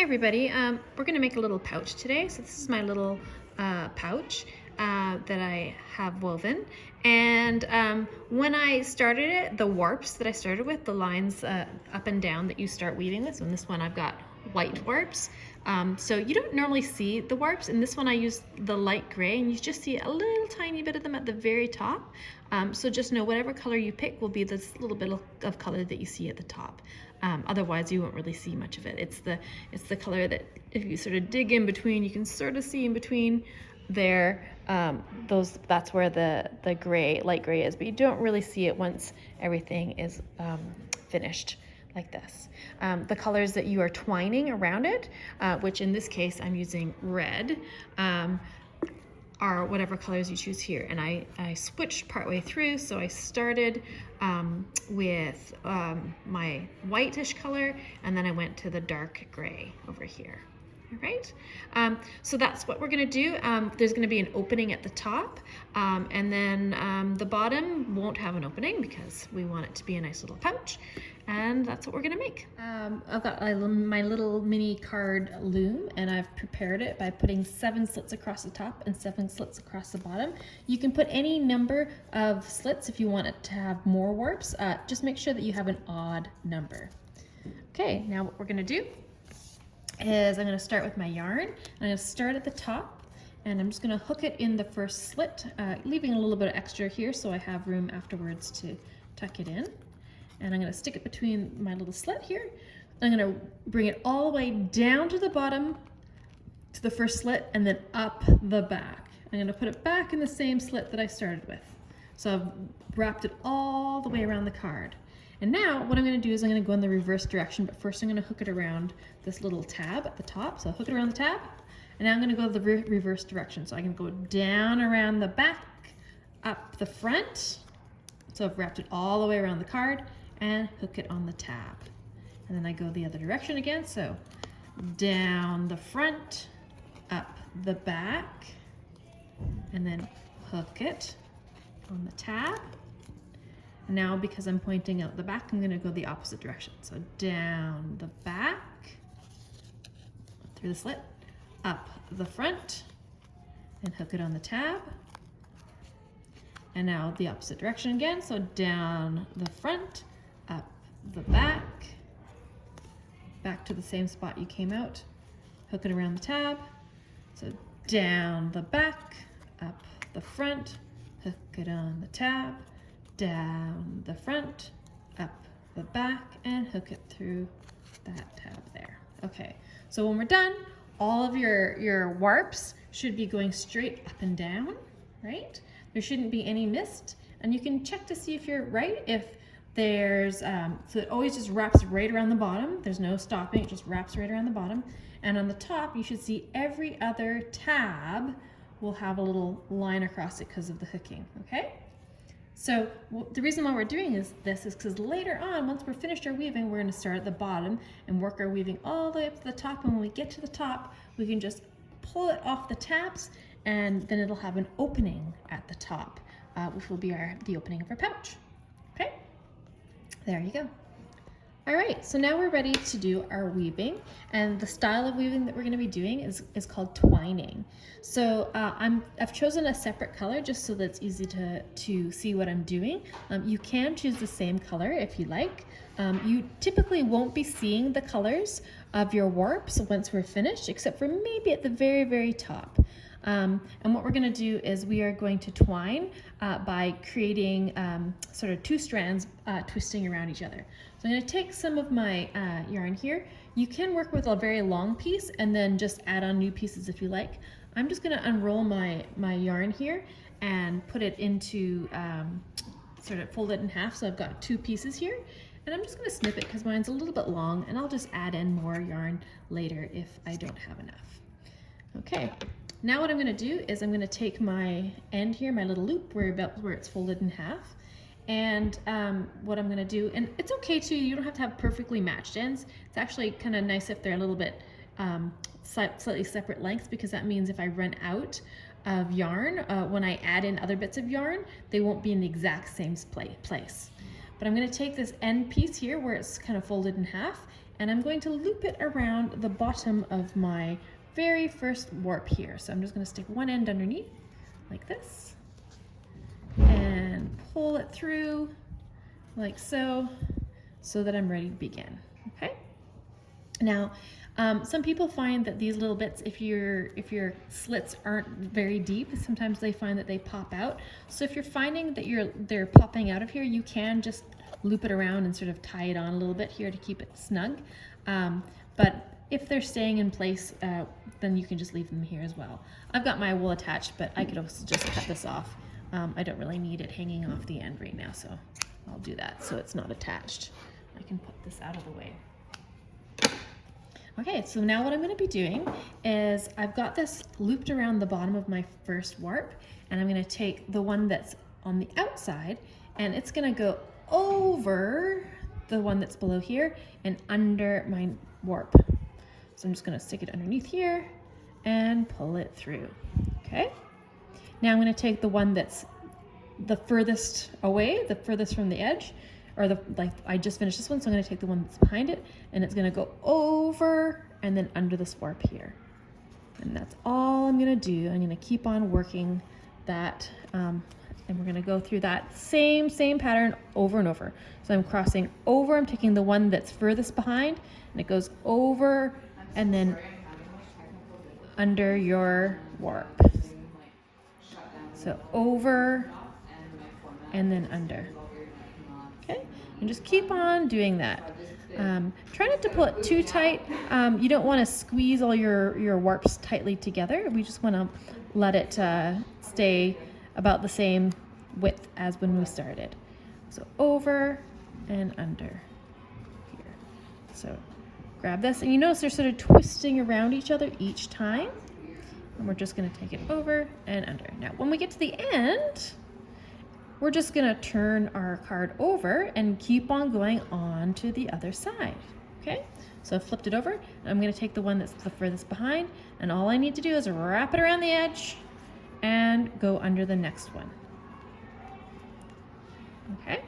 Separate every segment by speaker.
Speaker 1: Hi everybody, we're going to make a little pouch today. So this is my little pouch that I have woven, and when I started it, the warps that I started with, the lines up and down that you start weaving with, so in this one I've got white warps, so you don't normally see the warps. In this one I use the light gray, and you just see a little tiny bit of them at the very top. So just know whatever color you pick will be this little bit of color that you see at the top. Otherwise you won't really see much of it. It's the color that if you sort of dig in between, you can sort of see in between there. That's where the light gray is, but you don't really see it once everything is finished like this. The colors that you are twining around it, which in this case I'm using red, are whatever colors you choose here. And I switched partway through, so I started with my whitish color, and then I went to the dark gray over here. All right, so that's what we're gonna do. There's gonna be an opening at the top, and then the bottom won't have an opening because we want it to be a nice little pouch, and that's what we're gonna make. I've got my little mini card loom, and I've prepared it by putting 7 slits across the top and 7 slits across the bottom. You can put any number of slits if you want it to have more warps. Just make sure that you have an odd number. Okay, now what we're gonna do is I'm going to start with my yarn. I'm going to start at the top, and I'm just going to hook it in the first slit, leaving a little bit of extra here so I have room afterwards to tuck it in. And I'm going to stick it between my little slit here. I'm going to bring it all the way down to the bottom to the first slit and then up the back. I'm going to put it back in the same slit that I started with. So I've wrapped it all the way around the card. And now what I'm going to do is I'm going to go in the reverse direction, but first I'm going to hook it around this little tab at the top. So I'll hook it around the tab, and now I'm going to go the reverse direction. So I can go down around the back, up the front. So I've wrapped it all the way around the card and hook it on the tab. And then I go the other direction again. So down the front, up the back, and then hook it on the tab. Now, because I'm pointing out the back, I'm going to go the opposite direction. So down the back, through the slit, up the front, and hook it on the tab. And now the opposite direction again. So down the front, up the back, back to the same spot you came out, hook it around the tab. So down the back, up the front, hook it on the tab, down the front, up the back, and hook it through that tab there. Okay, so when we're done, all of your warps should be going straight up and down, right? There shouldn't be any missed, and you can check to see if you're right. If there's, so it always just wraps right around the bottom. There's no stopping, it just wraps right around the bottom. And on the top, you should see every other tab will have a little line across it because of the hooking, okay? So the reason why we're doing this is because later on, once we're finished our weaving, we're going to start at the bottom and work our weaving all the way up to the top. And when we get to the top, we can just pull it off the tabs, and then it'll have an opening at the top, which will be the opening of our pouch. Okay, there you go. All right, so now we're ready to do our weaving, and the style of weaving that we're going to be doing is called twining. So I've chosen a separate color just so that it's easy to see what I'm doing. You can choose the same color if you like. You typically won't be seeing the colors of your warps once we're finished, except for maybe at the very, very top. And what we're going to do is we are going to twine by creating sort of 2 strands twisting around each other. So I'm going to take some of my yarn here. You can work with a very long piece and then just add on new pieces if you like. I'm just going to unroll my yarn here and put it into, sort of fold it in half. So I've got 2 pieces here, and I'm just going to snip it because mine's a little bit long, and I'll just add in more yarn later if I don't have enough. Okay. Now what I'm going to do is I'm going to take my end here, my little loop where it's folded in half, and what I'm going to do, and it's okay too, you don't have to have perfectly matched ends. It's actually kind of nice if they're a little bit slightly separate lengths, because that means if I run out of yarn, when I add in other bits of yarn, they won't be in the exact same place. But I'm going to take this end piece here where it's kind of folded in half, and I'm going to loop it around the bottom of my very first warp here. So I'm just going to stick one end underneath like this and pull it through like so, so that I'm ready to begin. Okay. Now, some people find that these little bits, if your slits aren't very deep, sometimes they find that they pop out. So if you're finding that they're popping out of here, you can just loop it around and sort of tie it on a little bit here to keep it snug. But if they're staying in place, then you can just leave them here as well. I've got my wool attached, but I could also just cut this off. I don't really need it hanging off the end right now, so I'll do that so it's not attached. I can put this out of the way. Okay, so now what I'm going to be doing is I've got this looped around the bottom of my first warp, and I'm going to take the one that's on the outside, and it's going to go over the one that's below here and under my warp. So I'm just going to stick it underneath here and pull it through. Okay. Now I'm going to take the one that's the furthest away, the furthest from the edge, or like I just finished this one, so I'm going to take the one that's behind it, and it's going to go over and then under this warp here. And that's all I'm going to do. I'm going to keep on working that, and we're going to go through that same pattern over and over. So I'm crossing over, I'm taking the one that's furthest behind, and it goes over and then under your warp. So over and then under. Okay, and just keep on doing that. Try not to pull it too tight. You don't want to squeeze all your warps tightly together. We just want to let it stay about the same width as when we started. So over and under here. So grab this, and you notice they're sort of twisting around each other each time. And we're just going to take it over and under. Now, when we get to the end, we're just going to turn our card over and keep on going on to the other side. Okay, so I've flipped it over. I'm going to take the one that's the furthest behind, and all I need to do is wrap it around the edge and go under the next one. Okay,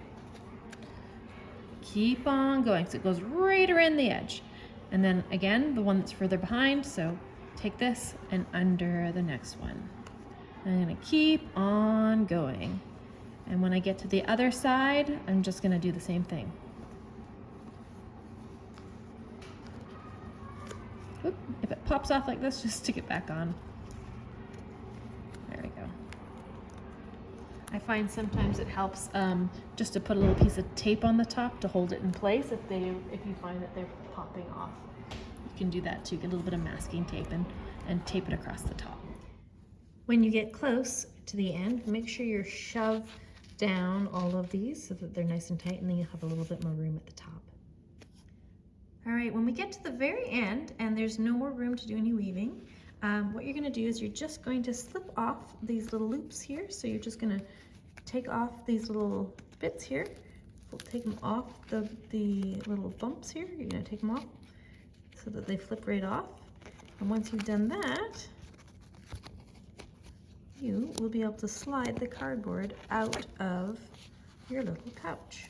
Speaker 1: keep on going so it goes right around the edge. And then again, the one that's further behind, so take this and under the next one. I'm going to keep on going. And when I get to the other side, I'm just going to do the same thing. Oop, if it pops off like this, just stick it back on. There we go. I find sometimes it helps just to put a little piece of tape on the top to hold it in place if you find that they're popping off. You can do that too, get a little bit of masking tape and tape it across the top. When you get close to the end, make sure you shove down all of these so that they're nice and tight, and then you'll have a little bit more room at the top. All right, when we get to the very end and there's no more room to do any weaving, what you're going to do is you're just going to slip off these little loops here. So you're just going to take off these little bits here. We'll take them off the little bumps here. You're going to take them off so that they flip right off. And once you've done that, you will be able to slide the cardboard out of your little pouch.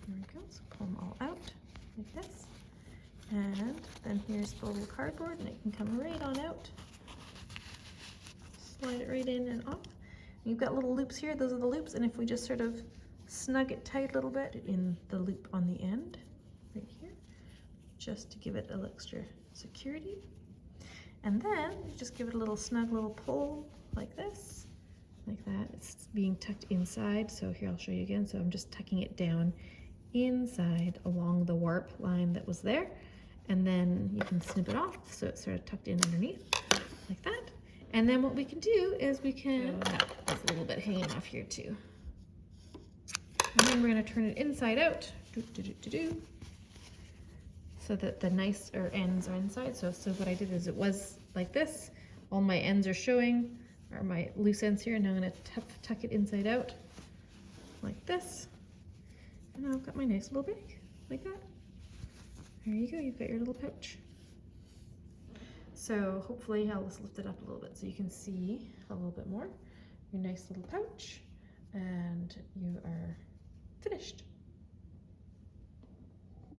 Speaker 1: There we go, so pull them all out like this. And then here's the little cardboard, and it can come right on out. Slide it right in and off. And you've got little loops here, those are the loops, and if we just sort of snug it tight a little bit in the loop on the end, right here, just to give it a little extra security. And then you just give it a little snug little pull like this, like that. It's being tucked inside. So here, I'll show you again. So I'm just tucking it down inside along the warp line that was there. And then you can snip it off. So it's sort of tucked in underneath like that. And then what we can do is we can, there's a little bit hanging off here too. And then we're going to turn it inside out. So that the nicer ends are inside. So what I did is it was like this. All my ends are showing, or my loose ends here, and now I'm going to tuck it inside out like this. And I've got my nice little bag, like that. There you go, you've got your little pouch. So hopefully I'll just lift it up a little bit so you can see a little bit more. Your nice little pouch, and you are finished.